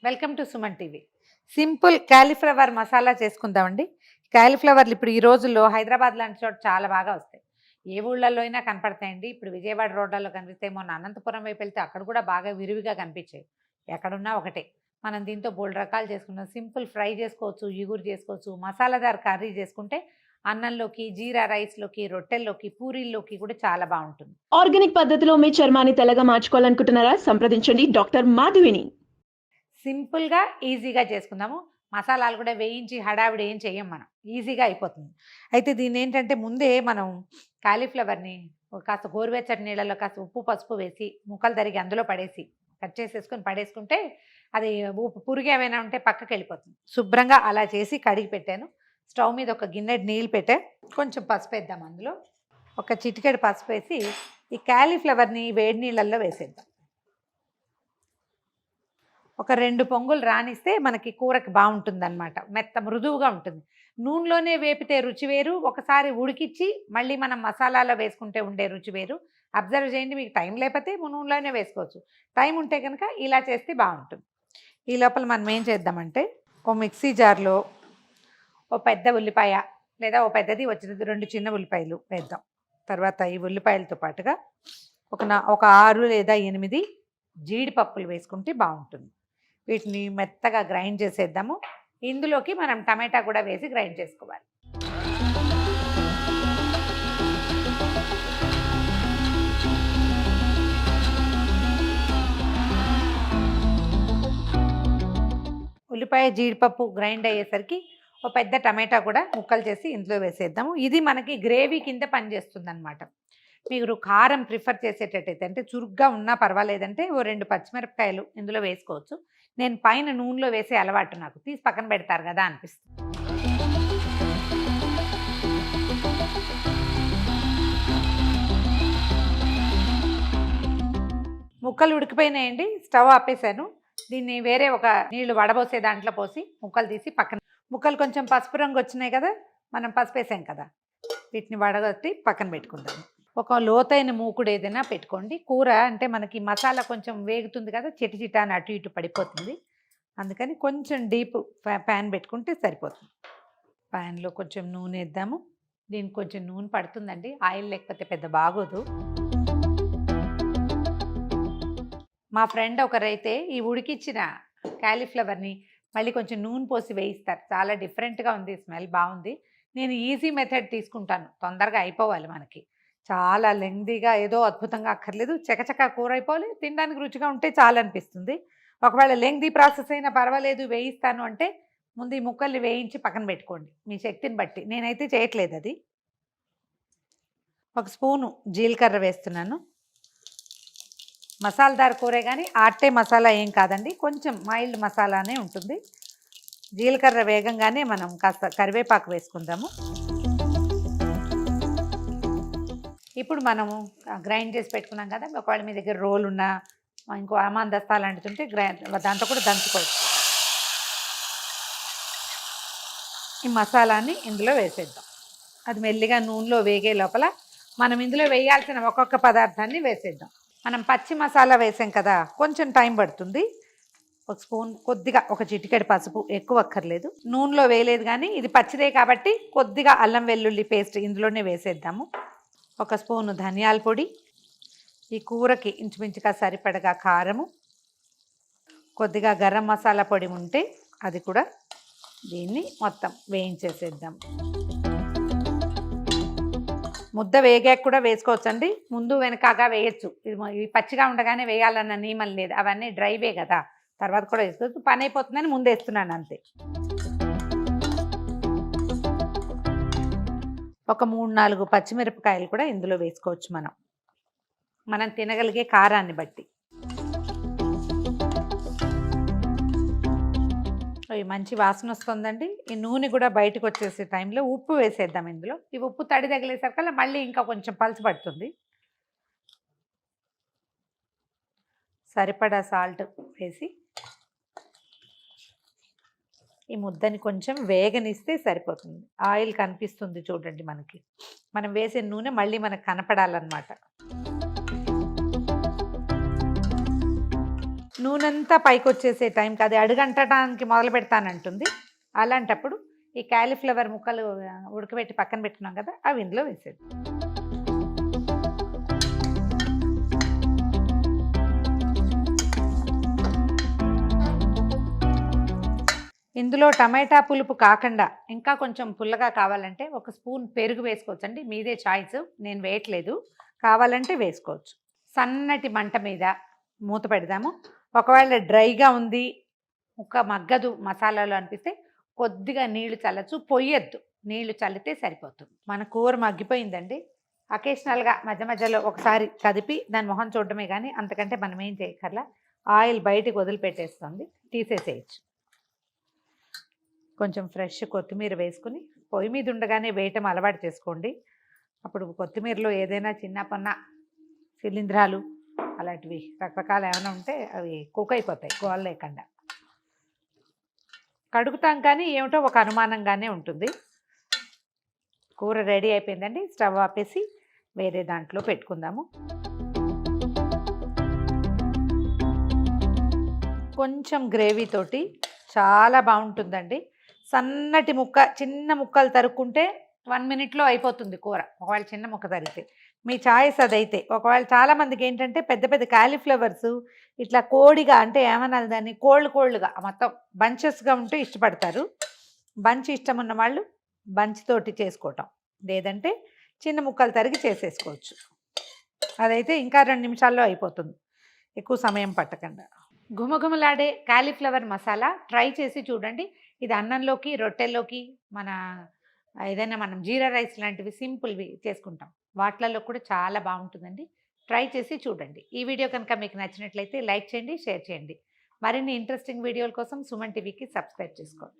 Welcome to Suman TV. Simple cauliflower masala చేసుకుందామండి. క్యాలీఫ్లవర్లు ఇప్పుడు ఈ రోజుల్లో హైదరాబాద్ లాంటి చోట చాలా బాగా వస్తాయి. ఏ ఊళ్ళల్లో అయినా కనపడతాయండి. ఇప్పుడు విజయవాడ రోడ్లలో కనిపిస్తాయి. మొన్న అనంతపురం వైపు వెళ్తే అక్కడ కూడా బాగా విరివిగా కనిపించాయి. ఎక్కడున్నా ఒకటే. మనం దీంతో బోల్డ్ రకాలు చేసుకున్నాం. సింపుల్ ఫ్రై చేసుకోవచ్చు, ఇగురు చేసుకోవచ్చు, మసాలాదార్ కర్రీ చేసుకుంటే అన్నంలోకి, జీరా రైస్లోకి, రొట్టెల్లోకి, పూరీల్లోకి కూడా చాలా బాగుంటుంది. ఆర్గానిక్ పద్ధతిలో మీ చర్మాన్ని తెల్లగా మార్చుకోవాలనుకుంటున్నారా? సంప్రదించండి డాక్టర్ మాధవిని. సింపుల్గా ఈజీగా చేసుకుందాము. మసాలాలు కూడా వేయించి హడావిడి ఏం చెయ్యం మనం. ఈజీగా అయిపోతుంది. అయితే దీన్ని ఏంటంటే ముందే మనం కాలీఫ్లవర్ని కాస్త గోరువెచ్చటి నీళ్ళలో కాస్త ఉప్పు పసుపు వేసి ముక్కలు తరిగి అందులో పడేసి కట్ చేసేసుకొని పడేసుకుంటే అది ఉప్పు పురుగు ఏమైనా ఉంటే పక్కకి వెళ్ళిపోతుంది. శుభ్రంగా అలా చేసి కడిగి పెట్టాను. స్టవ్ మీద ఒక గిన్నెడు నీళ్ళు పెట్టా. కొంచెం పసుపు వేద్దాం. అందులో ఒక చిటికెడు పసుపు వేసి ఈ కాలీఫ్లవర్ని వేడి నీళ్ళల్లో వేసేద్దాం. ఒక 2 పొంగులు రానిస్తే మనకి కూరకి బాగుంటుందన్నమాట. మెత్త మృదువుగా ఉంటుంది. నూనెలోనే వేపితే రుచి వేరు, ఒకసారి ఉడికిచ్చి మళ్ళీ మనం మసాలాలో వేసుకుంటే ఉండే రుచి వేరు. అబ్జర్వ్ చేయండి. మీకు టైం లేకపోతే నూనెలోనే వేసుకోవచ్చు. టైం ఉంటే కనుక ఇలా చేస్తే బాగుంటుంది. ఈ లోపల మనం ఏం చేద్దామంటే ఓ మిక్సీ జార్లో ఓ పెద్ద ఉల్లిపాయ లేదా ఓ పెద్దది వచ్చినది 2 చిన్న ఉల్లిపాయలు వేద్దాం. తర్వాత ఈ ఉల్లిపాయలతో పాటుగా ఒక 6 లేదా 8 జీడిపప్పులు వేసుకుంటే బాగుంటుంది. వీటిని మెత్తగా గ్రైండ్ చేసేద్దాము. ఇందులోకి మనం టమాటా కూడా వేసి గ్రైండ్ చేసుకోవాలి. ఉల్లిపాయ జీడిపప్పు గ్రైండ్ అయ్యేసరికి ఒక పెద్ద టమాటా కూడా ముక్కలు చేసి ఇందులో వేసేద్దాము. ఇది మనకి గ్రేవీ కింద పనిచేస్తుంది అనమాట. మీరు కారం ప్రిఫర్ చేసేటట్టయితే అంటే చురుగ్గా ఉన్నా పర్వాలేదంటే ఓ 2 పచ్చిమిరపకాయలు ఇందులో వేసుకోవచ్చు. నేను పైన నూనెలో వేసే అలవాటు నాకు. తీసి పక్కన పెడతారు కదా అనిపిస్తుంది. ముక్కలు ఉడికిపోయినాయండి. స్టవ్ ఆపేసాను. దీన్ని వేరే ఒక నీళ్లు వడబోసే దాంట్లో పోసి ముక్కలు తీసి పక్కన. ముక్కలు కొంచెం పసుపు రంగు వచ్చినాయి కదా, మనం పసుపు వేసాం కదా, వీటిని వడగొట్టి పక్కన పెట్టుకుందాం. ఒక లోతైన మూకుడు ఏదైనా పెట్టుకోండి. కూర అంటే మనకి మసాలా కొంచెం వేగుతుంది కదా, చిటిచిట అని అటు ఇటు పడిపోతుంది. అందుకని కొంచెం డీప్ ప్యాన్ పెట్టుకుంటే సరిపోతుంది. ప్యాన్లో కొంచెం నూనె వేద్దాము. దీనికి కొంచెం నూనె పడుతుందండి. ఆయిల్ లేకపోతే పెద్ద బాగోదు. మా ఫ్రెండ్ ఒకరైతే ఈ ఉడికిచ్చిన కాలీఫ్లవర్ని మళ్ళీ కొంచెం నూనె పోసి వేయిస్తారు. చాలా డిఫరెంట్గా ఉంది, స్మెల్ బాగుంది. నేను ఈజీ మెథడ్ తీసుకుంటాను. తొందరగా అయిపోవాలి మనకి. చాలా లెంగ్దీగా ఏదో అద్భుతంగా అక్కర్లేదు. చకచకా కూర అయిపోవాలి. తినడానికి రుచిగా ఉంటే చాలా అనిపిస్తుంది. ఒకవేళ లెంగ్దీ ప్రాసెస్ అయినా పర్వాలేదు వేయిస్తాను అంటే ముందు ఈ ముక్కల్ని వేయించి పక్కన పెట్టుకోండి మీ శక్తిని బట్టి. నేనైతే చేయట్లేదు అది. ఒక స్పూను జీలకర్ర వేస్తున్నాను. మసాలాదార్ కూరే కానీ ఆటే మసాలా ఏం కాదండి, కొంచెం మైల్డ్ మసాలానే ఉంటుంది. జీలకర్ర వేగంగానే మనం కాస్త కరివేపాకు వేసుకుందాము. ఇప్పుడు మనము గ్రైండ్ చేసి పెట్టుకున్నాం కదా, ఒకవేళ మీ దగ్గర రోల్ ఉన్నా ఇంకో అమాన్ దస్తా లాంటిది ఉంటే దాంతో కూడా దంచుకోవచ్చు. ఈ మసాలాని ఇందులో వేసేద్దాం. అది మెల్లిగా నూనెలో వేగే లోపల మనం ఇందులో వేయాల్సిన ఒక్కొక్క పదార్థాన్ని వేసేద్దాం. మనం పచ్చి మసాలా వేసాం కదా, కొంచెం టైం పడుతుంది. ఒక స్పూన్ కొద్దిగా ఒక చిటికెడు పసుపు, ఎక్కువ అక్కర్లేదు. నూనెలో వేయలేదు కానీ ఇది పచ్చిదే కాబట్టి కొద్దిగా అల్లం వెల్లుల్లి పేస్ట్ ఇందులోనే వేసేద్దాము. ఒక స్పూను ధనియాల పొడి, ఈ కూరకి ఇంచుమించుగా సరిపడగా కారము, కొద్దిగా గరం మసాలా పొడి ఉంటే అది కూడా. దీన్ని మొత్తం వేయించేసేద్దాం. ముద్ద వేగాక కూడా వేసుకోవచ్చండి. ముందు వెనకగా వేయచ్చు. ఇది పచ్చిగా ఉండగానే వేయాలన్న నియమం లేదు. అవన్నీ డ్రైవే కదా, తర్వాత కూడా వేసుకోవచ్చు. పని అయిపోతుందని ముందు వేస్తున్నాను అంతే. ఒక 3-4 పచ్చిమిరపకాయలు కూడా ఇందులో వేసుకోవచ్చు మనం తినగలిగే కారాన్ని బట్టి. మంచి వాసన వస్తుందండి. ఈ నూనె కూడా బయటకు వచ్చేసే టైంలో ఉప్పు వేసేద్దాం ఇందులో. ఈ ఉప్పు తడి తగిలేసరికల్లా మళ్ళీ ఇంకా కొంచెం పలుచబడుతుంది. సరిపడా సాల్ట్ వేసి ఈ ముద్దని కొంచెం వేగనిస్తే సరిపోతుంది. ఆయిల్ కనిపిస్తుంది చూడండి మనకి. మనం వేసే నూనె మళ్ళీ మనకు కనపడాలన్నమాట. నూనెంతా పైకి వచ్చేసే టైంకి అది అడుగంటడానికి మొదలు పెడతానంటుంది. అలాంటప్పుడు ఈ క్యాలీఫ్లవర్ ముక్కలు ఉడకబెట్టి పక్కన పెట్టుకున్నాం కదా, అవి ఇందులో వేసేది. ఇందులో టమాటా పులుపు కాకుండా ఇంకా కొంచెం పుల్లగా కావాలంటే ఒక స్పూన్ పెరుగు వేసుకోవచ్చండి. మీదే చాయిస్, నేను వేయట్లేదు, కావాలంటే వేసుకోవచ్చు. సన్నటి మంట మీద మూత పెడదాము. ఒకవేళ డ్రైగా ఉంది, ముక్క మగ్గదు మసాలాలు అనిపిస్తే కొద్దిగా నీళ్లు చల్లచ్చు, పొయ్యొద్దు, నీళ్లు చల్లితే సరిపోతుంది. మన కూర మగ్గిపోయిందండి. అకేషనల్గా మధ్య మధ్యలో ఒకసారి కదిపి దాని మొహం చూడటమే కానీ అంతకంటే మనం ఏం చేయక్కర్లా. ఆయిల్ బయటికి వదిలిపెట్టేస్తుంది, తీసేసేయచ్చు. కొంచెం ఫ్రెష్ కొత్తిమీర వేసుకుని పొయ్యి మీద ఉండగానే వేయటం అలవాటు చేసుకోండి. అప్పుడు కొత్తిమీరలో ఏదైనా చిన్న పన్న శిలీంధ్రాలు అలాంటివి రకరకాలు ఏమైనా ఉంటే అవి కుక్ అయిపోతాయి గోల లేకుండా. కడుగుతాం కానీ ఏమిటో ఒక అనుమానంగానే ఉంటుంది. కూర రెడీ అయిపోయిందండి. స్టవ్ ఆపేసి వేరే దాంట్లో పెట్టుకుందాము. కొంచెం గ్రేవీ తోటి చాలా బాగుంటుందండి. సన్నటి ముక్క, చిన్న ముక్కలు తరుక్కుంటే 1 మినిట్లో అయిపోతుంది కూర, ఒకవేళ చిన్న ముక్క తరిగితే. మీ చాయిస్ అదైతే. ఒకవేళ చాలామందికి ఏంటంటే పెద్ద పెద్ద కాలీఫ్లవర్స్ ఇట్లా కోడిగా, అంటే ఏమనాలి దాన్ని, కోళ్ళుగా మొత్తం బంచెస్గా ఉంటే ఇష్టపడతారు. బంచ్ ఇష్టం ఉన్న వాళ్ళు బంచ్ తోటి చేసుకోవటం, లేదంటే చిన్న ముక్కలు తరిగి చేసేసుకోవచ్చు. అదైతే ఇంకా 2 నిమిషాల్లో అయిపోతుంది, ఎక్కువ సమయం పట్టకుండా. గుమగుమలాడే కాలీఫ్లవర్ మసాలా ట్రై చేసి చూడండి. ఇది అన్నంలోకి, రొట్టెల్లోకి, మన ఏదైనా మనం జీరా రైస్ లాంటివి సింపుల్వి చేసుకుంటాం, వాటిలలో కూడా చాలా బాగుంటుందండి. ట్రై చేసి చూడండి. ఈ వీడియో కనుక మీకు నచ్చినట్లయితే లైక్ చేయండి, షేర్ చేయండి. మరిన్ని ఇంట్రెస్టింగ్ వీడియోల కోసం సుమన్ టీవీకి సబ్స్క్రైబ్ చేసుకోండి.